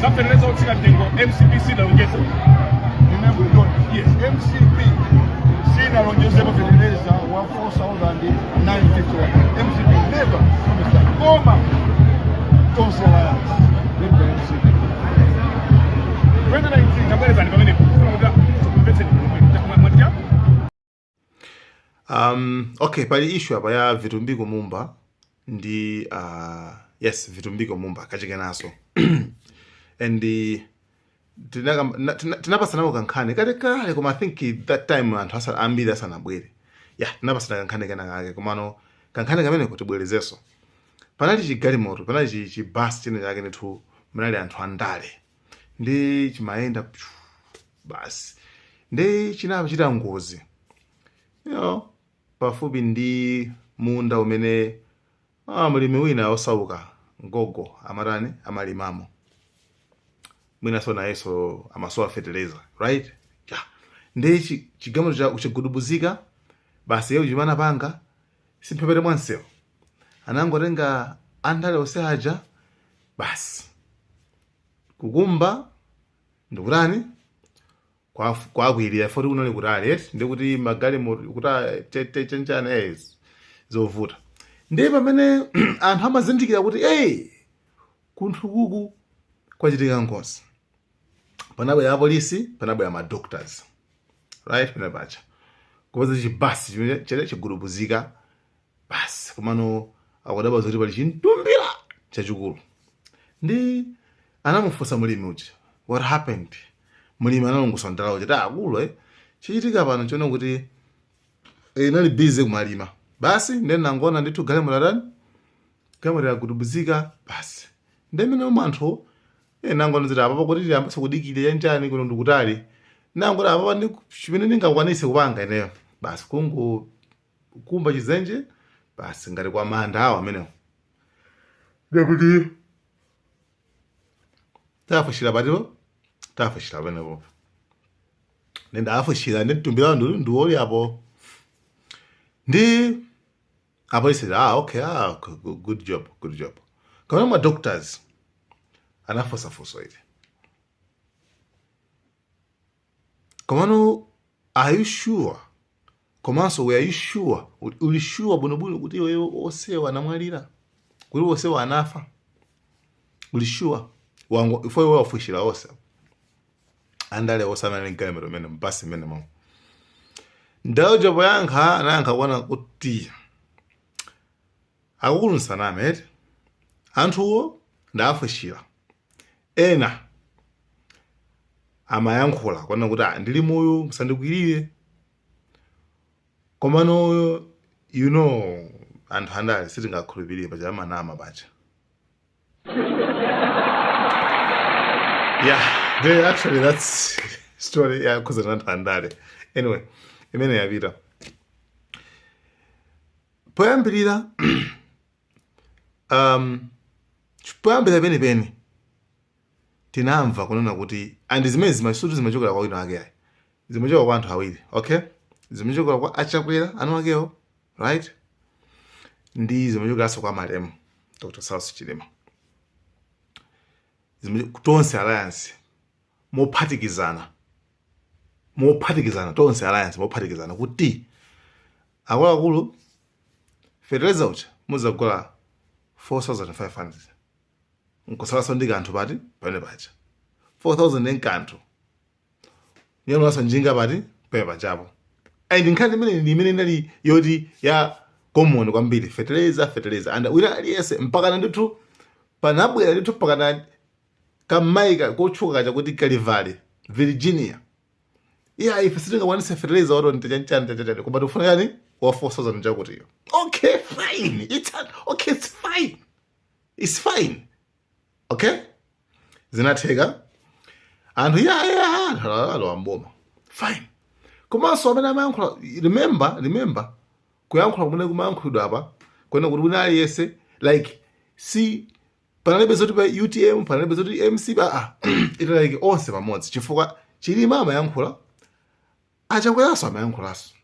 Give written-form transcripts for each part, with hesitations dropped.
Something let's all see that thing go MCPC na ongeza. Remember don't. Yes. MCP sina ongeza kwa Federeza wa 4951. MCP never understand. Goma. Tonse Alliance. Never MCP. 2019 kabeza ni pamene kufunga vetting mwatia. Okay, pali issue apa ya Vitumbiko Mumba ndi yes, Vitumbiko Mumba kachike naso. And tinapasana kankhane kale koma I think that time anthu asa ambiri sanabwere. Yeah, tinapasana kankhane kana kake komano kankhane kamene kuti bwerezeso. Panali chigalimoto, panali chibus chine chake ndithu munali anthu andale. Ndi chimayenda basi. Ndi chinachita ngozi. You know, pafupi ndi munda umene mulimi wina osauka ngogo amarani amalimamo. Mwina so na yeso amasowa fertilizer, right? Yeah. Ndi chigamulo cha uchigudubuzika basi yeu jimana panga simpepere mwanseo. Anangotenga andale osehaja basi. Kukumba ndurani kwa kuilia fori unali kutali ndikuti magali kuta chenchana zovuta. Ndi pamene anthu amazindikira kuti kunthu kuku kwachitika ngozi. Panabwe ya polisi, panabwe ya doctors. Right? Panabacha. Kubaza chibasi chimene chigurubuzika basi komano akudaba zoti pali chintumbira chachikulu. Ndi anamufunsa mulimi uja, what happened? Mulimi analongosa ndalawo chiti akulu chichitika pano chona kuti nali busy kumalima. Basi ndeni nangona ndithu galimoto atani galimoto yakugurubuzika basi. Ndemene anthu nangona ziti apapo kuti tiyambise kudikira chanchani kuno ndikutali. Nangona apapo ndi chimene ndingakwanise kupanga ineyo. Basi kungu kumba chizenje basi ngati kwa manda awo amenewo. Ndikuti tafushira patipo tafushira panepo. Nenda afushira nditumbira ndiwoli apo. Ndi apo isi okay, good job. Kama ma doctors anafosa iti. Komano, are you sure? Komanso, were you sure? Uli sure bunobuno kuti wewe osewa namwalira? Kuti osewa anafa? Uli sure? Wango ifo wewe ofushira ose. Andale osana n'galimoto mene mbasi mene mamo. Ndawo jobo yankha nankha wana kuti akulu nsaname anthuwo ndafushira. Ena amayankhula kwana kuti ndili moyo musandikwirire. Komano you know anthu andale sitingakhulupirire paja amanama paja. Yeah, actually that's story because anthu andale. Anyway, imene yapita. Poyambirira poyambira penipeni tinamva kunena kuti andi zimene zimasutu zimachokera kwa wina wake ayi. Zimachokera kwa anthu awiri, okay? Zimachokera kwa achakwera anu wakewo, right? Ndi zimachokeranso kwa malemu Dr. Sausi Chilima. Tonse Alliance mophatikizana tonse Alliance mophatikizana kuti akuluakulu fertilizer ucha muzagula 4,500. Nkosalaso ndi kanthu pati pamene pacha 4,000 enkanthu nyamulaso njinga pati pamene pachapo. And nkhani imene ndali yoti ya common kwambiri fertilizer and wina aliyese mpaka ndithu panabwera ndithu mpaka kamaika kotchuka chakuti Kalivale Virginia. Yeah, ife sitingakwanise fertilizer wato ntechanchani koma tikufuna yani wa 4,000 chakutiyo. Okay, fine. It's fine. Okay? Zinatheka. Anthu alo amboma. Fine. Komanso amene amayankhula remember kuyankhula kumene kumayankhulidwa apa kwena kuti wina aliyese like si panalibe zoti pa UTM panalibe zoti MC ita like onse pamodzi chifukwa Chilima amayankhula achakweranso amayankhulaso.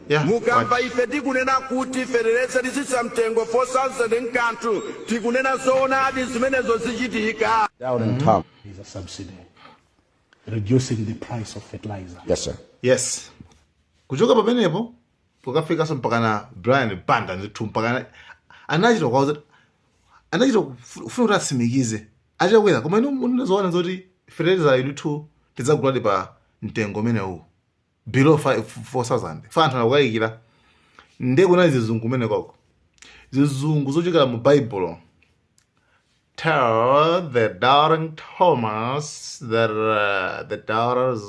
Yeah, mukamba ife tikunena kuti federeza lisisa mtengo 4,000 nkanthu tikunena zona adi zimenezo zichitika. Down in top. Is a subsidy, reducing the price of fertilizer. Yes, sir. Yes. Kuchoka pamenepo kukafika so mpaka na Brian Banda ndithu mpaka anachita kwazo anachita kufuna kuti asimikize achakwera koma inu munozoona zoti fertilizer ndithu tidzagula pa mtengo umenewu below 4,000 fanthu akukayikira ndekuna zizungu kumene koko zizungu zochokera mu Bible. Tell the doubting Thomas that the doubters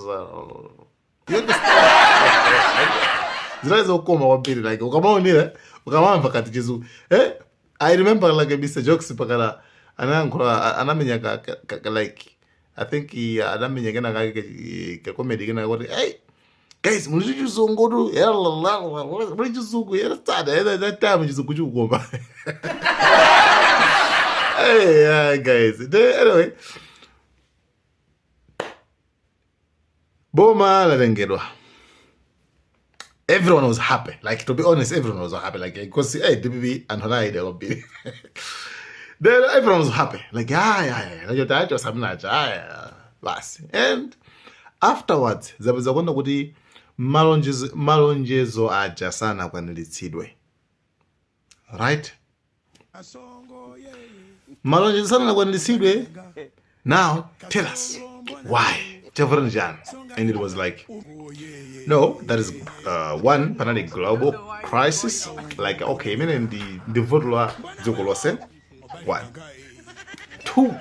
you understand? Zilazokoma kwambiri like ukamaonera ukamamva kati chizungu I remember like Mr. Jokes pakala anamenya ka like I think anamenya kana ka comedy kana kuti hey guys muri chizungu tu muri chizungu yera that time chizungu chikukoma. Hey, guys. Anyway, Boma Ladengedwa. Everyone was happy. Like, to be honest, everyone was happy. Like, because, hey, DBB and Hanai, they will be. Then everyone was happy. Like, yeah. Your dad was having a and afterwards, there was a one of the malonjezo aja sana kwa nilitsidwe. Right? Malonjezo sana kwa nilitsidwe. Now, tell us why. And it was like, no, that is one, panani global crisis. Like, okay, meaning the vote Zokolose. 1. 2,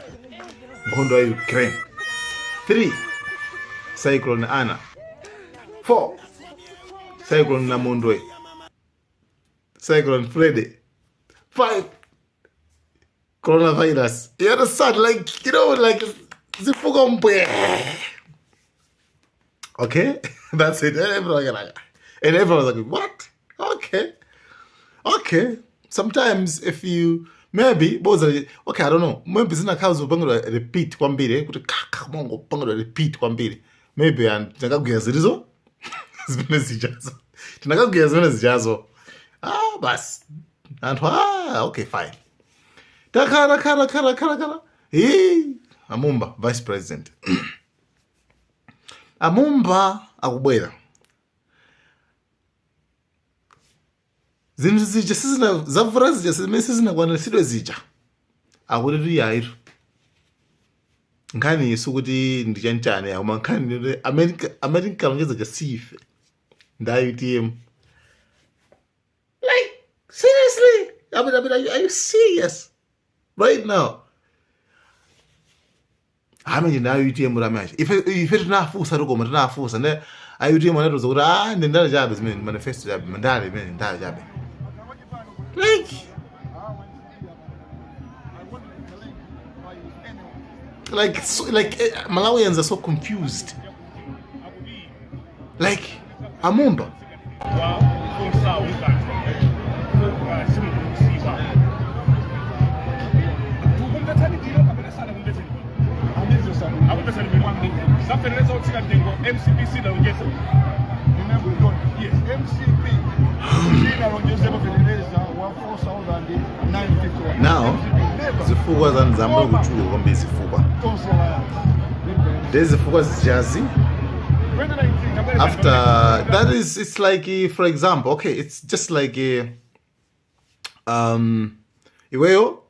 Gondo Ukraine. 3, Cyclone Anna. 4, Cyclone Namondwe. Cyclone Freddy. 5, coronavirus. You understand? Like, you know, like, okay, that's it. And everyone was like, what? Okay. Sometimes if you maybe okay, I don't know. Maybe zina kazi upangwa repeat kwa mbili, kuti kaka mongo upangwa repeat kwa mbili. Maybe tinakakuya zilizo zimene zijazo. Tinakakuya zimene zijazo. Bas. And okay, fine. Takara. Amumba, vice president. Amumba akubwera. Zinthu zija sizina zavura zija zimene sizinakwanirisidwe zija. Akuti yairu. Nkhani yesu kuti ndichanchane koma nkhani America kalongeza jasife. Ndayo TM. Like seriously? I mean, are you serious? Right now? Hamenye na UTM ramaje. Ife tunafusa ruko tunafusa ne UTM anatoza kuti ndendala jabe zimene manifesto jabe mandale imene ndala jabe. Like Malawians are so confused. Like Amumba. Now, zifukwa zanzamba kuchulu kwambe zifukwa. There's zifukwa zijazi. After that is, it's like, for example, okay, it's just like iweyo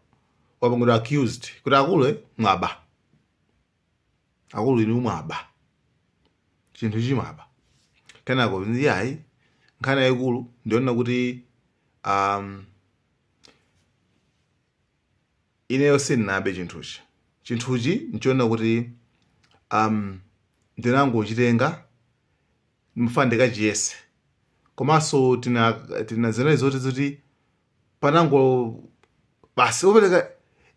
wabangura accused. Kuda akulu mwaba. Akulu ni mwaba. Chintu chimaba. Kana ko yayi nkana ekulu ndiona kuti ineyo sinabe chinthuchi nchiona kuti ndinango chitenga mfande ka GS komanso tina zena zoti panango basi opereka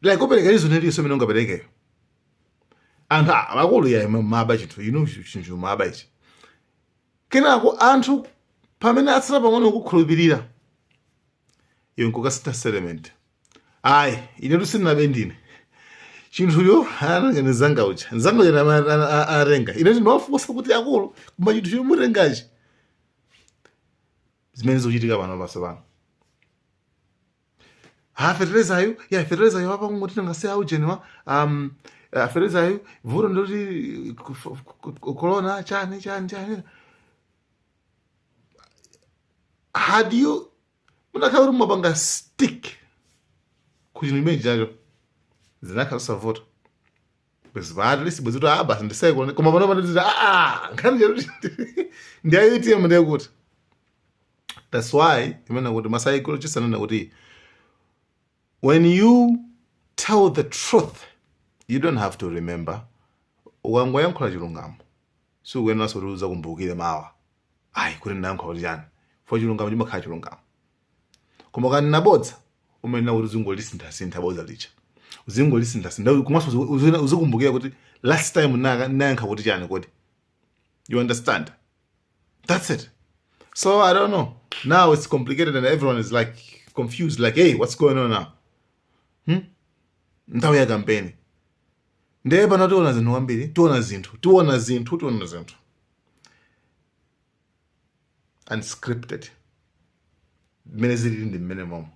like opereka izo neliso mene ungaperekeyo anthu akulu ya maba chinthu maba ichi kenako anthu pamene atsala pang'ono kukhulupirira iwe nkukasita settlement ine tusinabe ndine chinthuyo anangene zanga ucha arenga ine ndinowafunsa kuti akulu koma chinthu chomurengachi zimene zochitika pano pasa pano. Fertilizer apa ngoti ngasiya ujenwa fertilizer vuto ndoti corona chani. Had you munakhauri mapanga stick kuti nimene chacho zinakhalisa voto bezibali lisibwezuti basi ndiseko koma pano panoti nkhani chakuti ndiyayitm ndiyekuti. That's why imene kuti psychologist anena kuti when you tell the truth you don't have to remember. Ukangoyankhula chilungamo sikuyenera kuti uzakumbukire mawa kuti ndinayankhula kuti chani fo chilungamo chimakhala chilungamo. Koma kani nabodza umenena kuti uzingolisinthasintha bodza licha uzingolisinthasintha komanso uzikumbukira kuti last time nayankha kuti chani kodi. You understand? That's it. So I don't know, now it's complicated and everyone is like confused, like hey, what's going on now? Nthawi ya kampeni ndiye pano tiona zinthu kwambiri, tiona zinthu unscripted mmene zili ndi mmene momwe.